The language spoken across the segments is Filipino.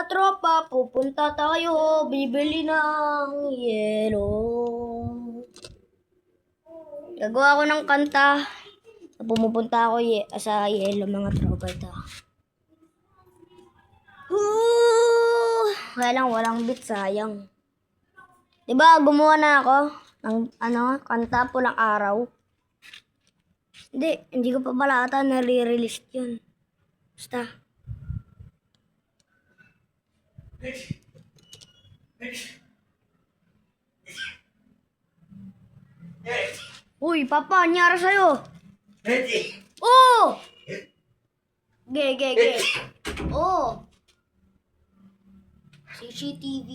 mga tropa, pupunta tayo, bibili ng yelo. Gagawa ko ng kanta. Pumupunta ako sa yelo, mga tropa ito. Kaya lang walang beat, sayang. Diba, gumawa na ako ng kanta Pulang Araw. Hindi ko pa pala ata nare-release yun. Basta. Uy, Papa, anyara sa'yo? Oh! Ge. Oh! CCTV.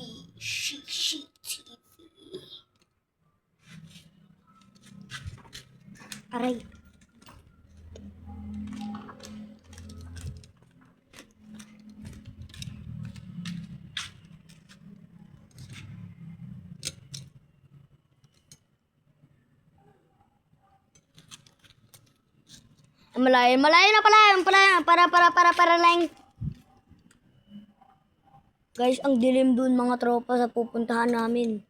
Aray. Malayo na para lang. Guys, ang dilim dun mga tropa sa pupuntahan namin.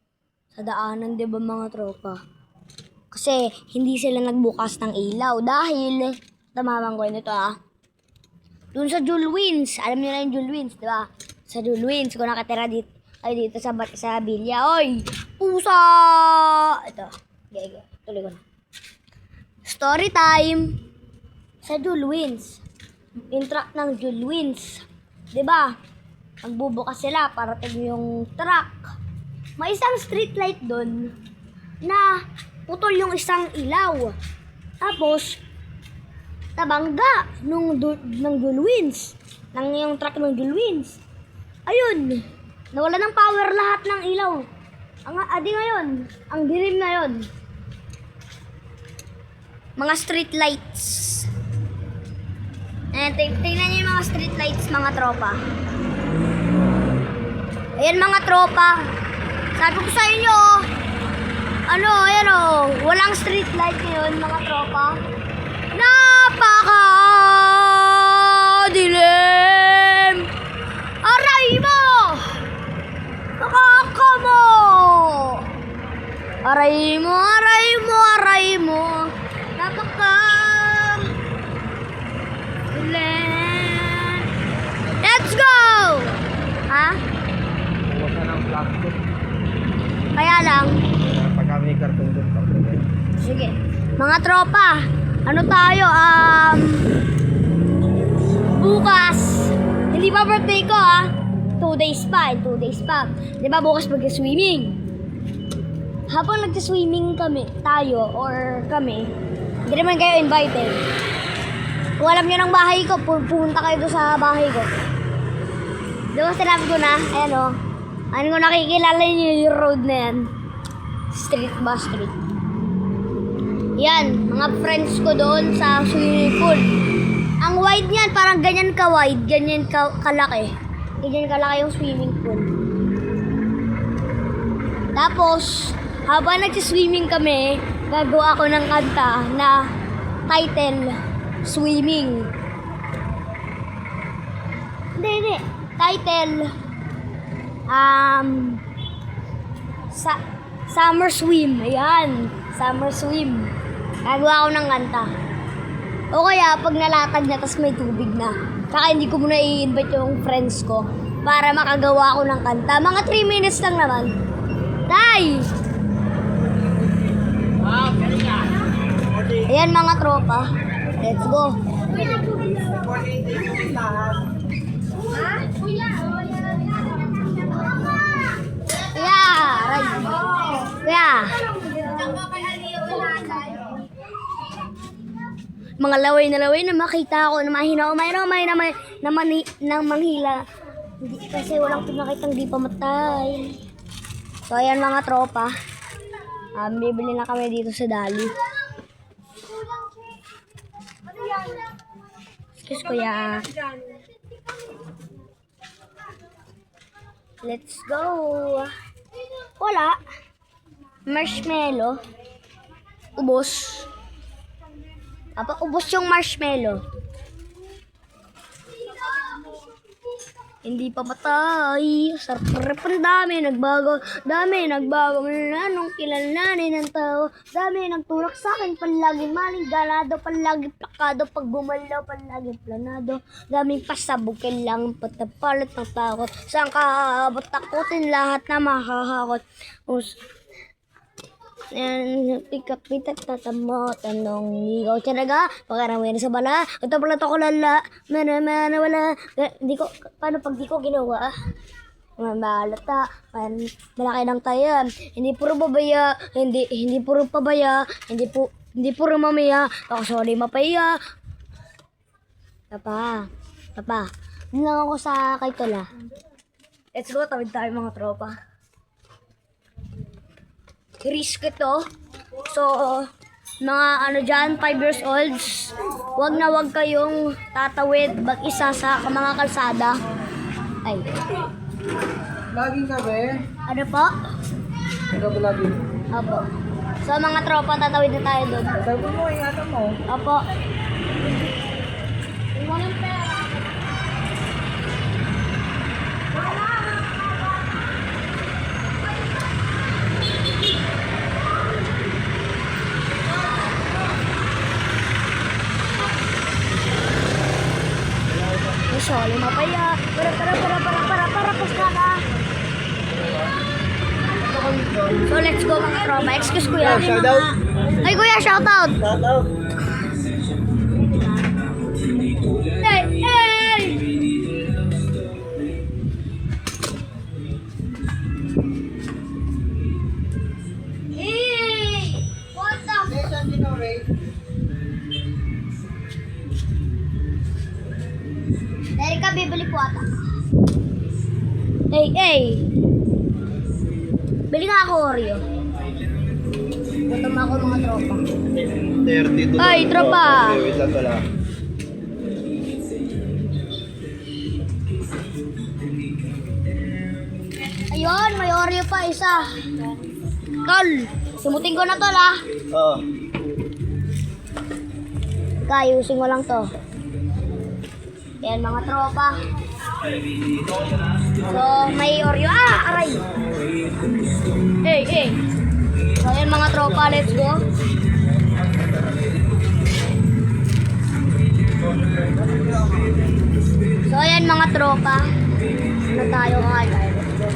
Sa daanan, 'di ba mga tropa? Kasi hindi sila nagbukas ng ilaw dahil tamamang ko nito Dun sa Julwins, alam niyo na yung Julwins, 'di ba? Sa Julwins ko nakatira dito sa Bilya. Oy, pusa! Ito. Tuloy ko na. Story time. Sa Julwins. Intrak ng Julwins. 'Di ba? Magbubukas sila para yung truck. May isang street light doon na putol yung isang ilaw. Tapos tabangga ng Julwins. Yung truck ng Julwins. Ayun. Nawala ng power lahat ng ilaw. Adi ngayon, ang dilim na yon. Mga street lights. Tingnan niyo yung mga street lights, mga tropa. Ayan mga tropa. Sabi ko sa inyo, ayan walang street light ngayon mga tropa. Napaka dilim. Aray mo! Nakaka mo! Aray mo! Napaka dilim. Let's go! Kaya lang. Pagka may karton doon. Sige. Mga tropa, ano tayo? Bukas. Hindi pa birthday ko 2 days pa. 2 days pa. Di ba bukas mag-swimming? Habang nag-swimming tayo or kami, hindi naman kayo invited. Kung alam nyo ng bahay ko, pupunta kayo doon sa bahay ko. Di ba sinabi ko na? Ayan ano ko nakikilala niyo yung road na yan. Street. Yan, mga friends ko doon sa swimming pool. Ang wide niyan, parang ganyan ka-wide, ganyan kalaki. Ganyan kalaki yung swimming pool. Tapos, habang nagsiswimming kami, gagawa ako ng kanta na title, Swimming. Hindi. Title, Summer Swim. Ayan, Summer Swim. Gagawa ako ng kanta. O kaya, pag nalatag na, tas may tubig na. Kaka hindi ko muna i-invite yung friends ko para makagawa ako ng kanta. Mga 3 minutes lang naman. Tay! Ayan mga tropa. Let's go. Kaya. Mga laway na makita ko na mahina o na manghila. Hindi, kasi walang pinakitang di pamatay. So ayan mga tropa. Bibili na kami dito sa Dali. Excuse kuya. Let's go. Wala. Marshmallow. Ubos. Ubos yung marshmallow. hindi pa matay. Sarap ang dami nagbago, nung kilala namin ng tao. Dami nagtulak sa akin, palaging maling ganado, palaging plakado, pag bumalaw, palaging planado. Daming pasabog, kailangan patapalit ng takot. Saan ka haabot, takutin lahat na makakakot. Pikat-pitat tatamo, tanong ikaw tiyanaga, pagkaramay na sa bala, ito pala to ko lala, mana wala, di ko, paano pag di ko ginawa? Malata, malaki ng tayan, hindi puro babaya, hindi puro pabaya, hindi puro mamaya, ako sorry mapaya. Papa, dun lang ako sa kay Tola. Let's go, tawid tayo mga tropa. Risk ito. So, mga ano dyan, 5 years olds, wag na wag kayong tatawid mag-isa sa mga kalsada. Ay. Laging gabi. Ano po? Gabi lagi. Opo. So, mga tropa, tatawid na tayo doon. Sabi mo, ingatan mo. Opo. Walang pera. Sorry, mapaya. Para, pusta ka. So, let's go mga tropa. Excuse kuya. May mga... Ay, kuya, shoutout. Shoutout. Hey! Hey! What the... Dahil ka bibili po ata. Hey! Bili nga ako Oreo. Gutom ako mga tropa. 32. Ay, tropa! Wait lang pala. Ayun, may Oreo pa isa. Tol, simutin ko na tol ah. Oo. Kayusin ko lang to. Yan mga tropa. So, may Oreo. Aray! Hey! So, yan mga tropa, let's go. So, yan mga tropa. Ano tayo ngayon? Let's go.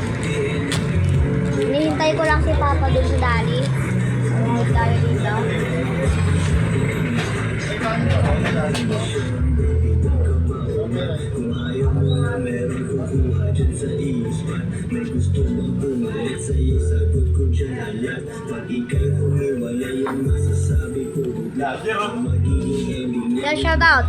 Hinihintay ko lang si Papa dun sa Dali. Umahit tayo dito. Yeah, shout out.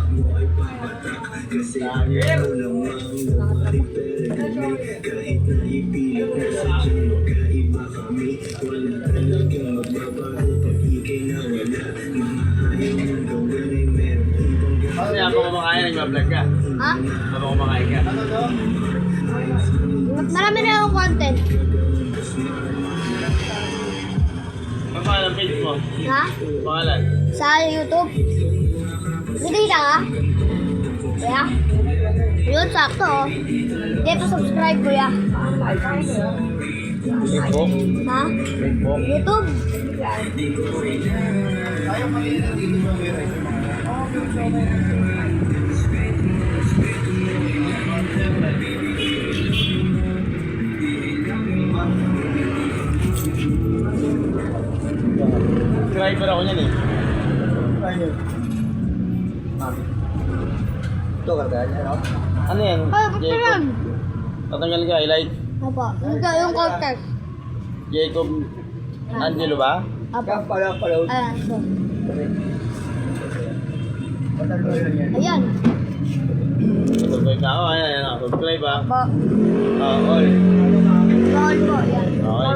Ano yan? Habang kumakain, nag-vlog ka? Ha? Habang kumakain ka? Marami na akong content. Ano pangalan ang page mo? Ha? Pangalan? Sa YouTube. Hindi ka? Kuya? Yun, sakto oh. Dito subscribe kuya. Facebook? Ha? Facebook? YouTube. Subscriber ako niyan eh. Ito ka ano? Ano yan? Ay, ba't Jacob? yan? Tatanggal ka, i-like. Apa? Ito yung content. Jacob Angelo ba? Apa? Pala. Ayan, so. Ayan. Subscribe na ako. Ayan. Subscribe ha. Apa? All. Bawal po, yan. Okay.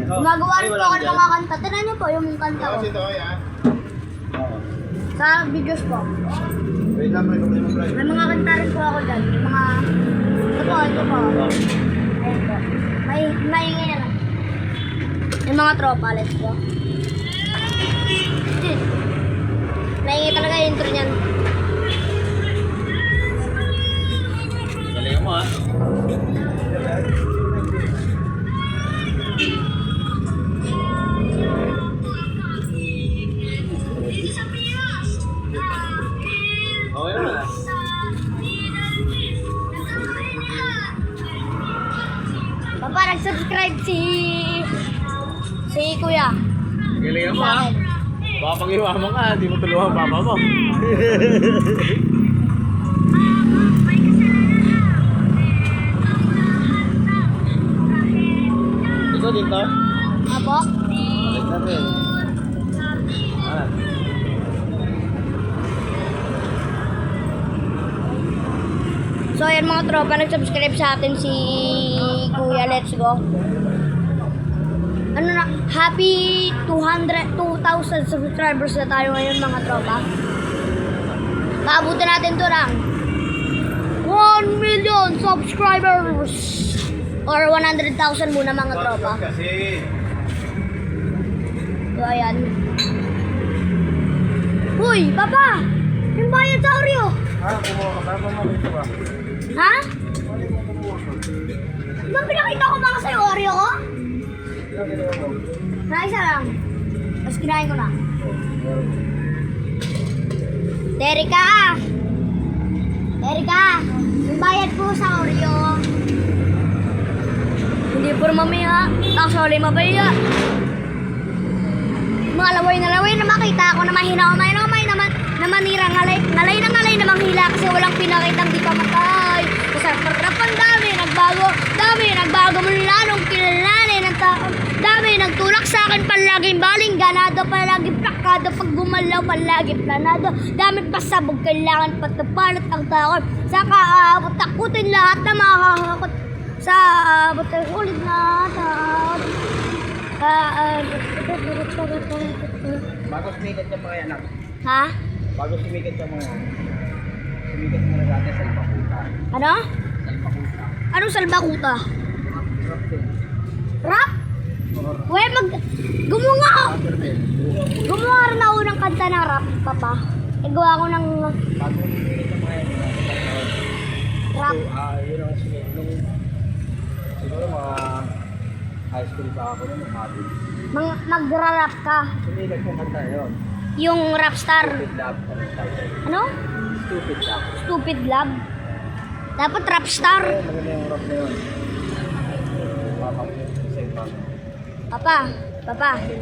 Gumagawa rin po ako ng mga kanta. Tinan niyo po yung kanta ko. Sa videos po. Wait lang, may problema mo. May mga kanta rin po ako dyan. Yung mga... Ito po. Ayan po. Maingay na lang. Yung mga tropa, let's go. Maingay talaga yung intro niyan. Galing mo. mo ah. Okay naman ah. Papa, nag-subscribe si Kuya. Galingan mo Sa ah. akin. Baka pag iwaman ka, di mo tulungan papa mo. Ikaw dito? Apo? Balik na rin. Ah. So ayan mga tropa, nag-subscribe sa atin si Kuya. Let's go. Ano na, happy 2,000 subscribers na tayo ngayon mga tropa. Maabutin natin to ng 1 million subscribers or 100,000 muna mga tropa. Kasi. So ayan. Uy, Papa! Yung bayad sa Oreo! Ha? Kumuha ka ba? Pumalito ba? Ha? Bang pinakita ko mga sa'yo Oreo ko? Ano ginawa mo? Na isa lang. Tapos kinain ko na. Terika! Terika! Yung bayad ko sa Oreo. Hindi po mamaya. Actually, mabaya. Mga laway na makita ko na mahina na manira ngalay na ngalay na manghila kasi walang pinakitang di pamatay. Kasi parang dami nagbago mula nung kilalanin ng tao. Dami nagtulak sa akin palaging baling ganado, palaging plakado pag gumalaw, palaging planado. Dami pasabog, kailangan patapalat ang takot. Sa kaabot, takutin lahat na makakakot. Sa abot ay ulit na takot. Bago sumikat ka mga anak. Ha? Bago sumikat ka mga sumikat mo na dati sa Ipakuta. Ano? Sa Ipakuta. Anong salbakuta? Rap? Gumawa rin ako ng kanta ng rap, Papa. Gawa ko ng Bago sumikat ka mga rap. yun ang sumikat nung siguro mga high school pa ako nung hobby. Magra-rap ka. Sumikat yung kanta yun. Yung rap star. Stupid Love. Ano? Stupid Love. Stupid love. Dapat rap star. Maganda yung rap na yun. Papa mo yung sa iba. Papa.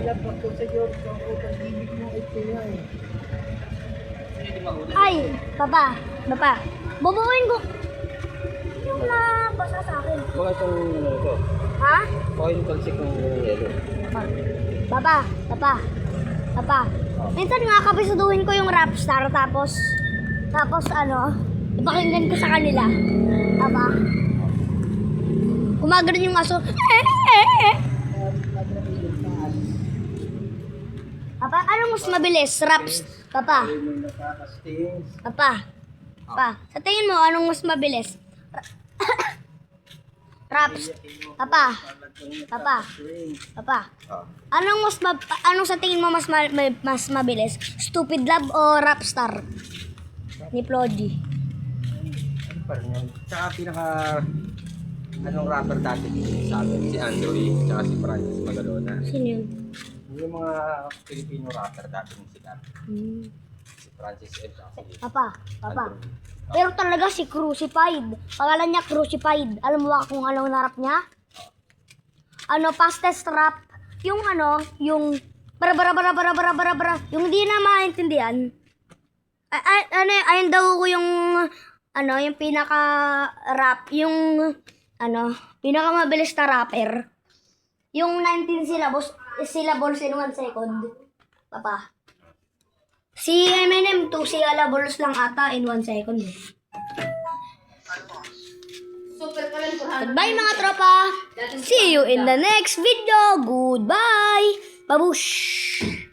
Love ako sa Diyos. Ang utang ibig mo ay kaya eh. Ay, Papa. Bubuuin ko. Yung nabasa sa akin. Baka itong ano ito. Ha? Baka yung talsik ng yelo. Papa. Minsan nga kapisuduhin ko yung rap star tapos ano, ipakinggan ko sa kanila. Papa. Kumaganon yung aso. Papa, anong mas mabilis? Raps? Papa. Sa tingin mo, anong mas mabilis? Raps? Papa. Anong sa tingin mo mas mabilis? Stupid Love o Rapstar? Ni Plodgy. Ano pa rin yun? Tsaka anong rapper dati sa amin? Si Andrew tsaka si Francis Magalona. Sino yun? Yung mga Filipino rapper dati ng sikat. Si Francis and tsaka si Papa. Andrew. Pero talaga si Crucified. Pangalan niya Crucified. Alam mo ba kung anong narap niya? Fastest rap. Yung yung bara. Yung di na maintindihan. Ayun daw ko yung yung pinaka-rap, yung pinaka mabilis na rapper. Yung 19 syllables in 1 second. Papa. Si Eminem 2 syllables lang ata in 1 second. Goodbye mga tropa. See you in the next video. Goodbye. Babush.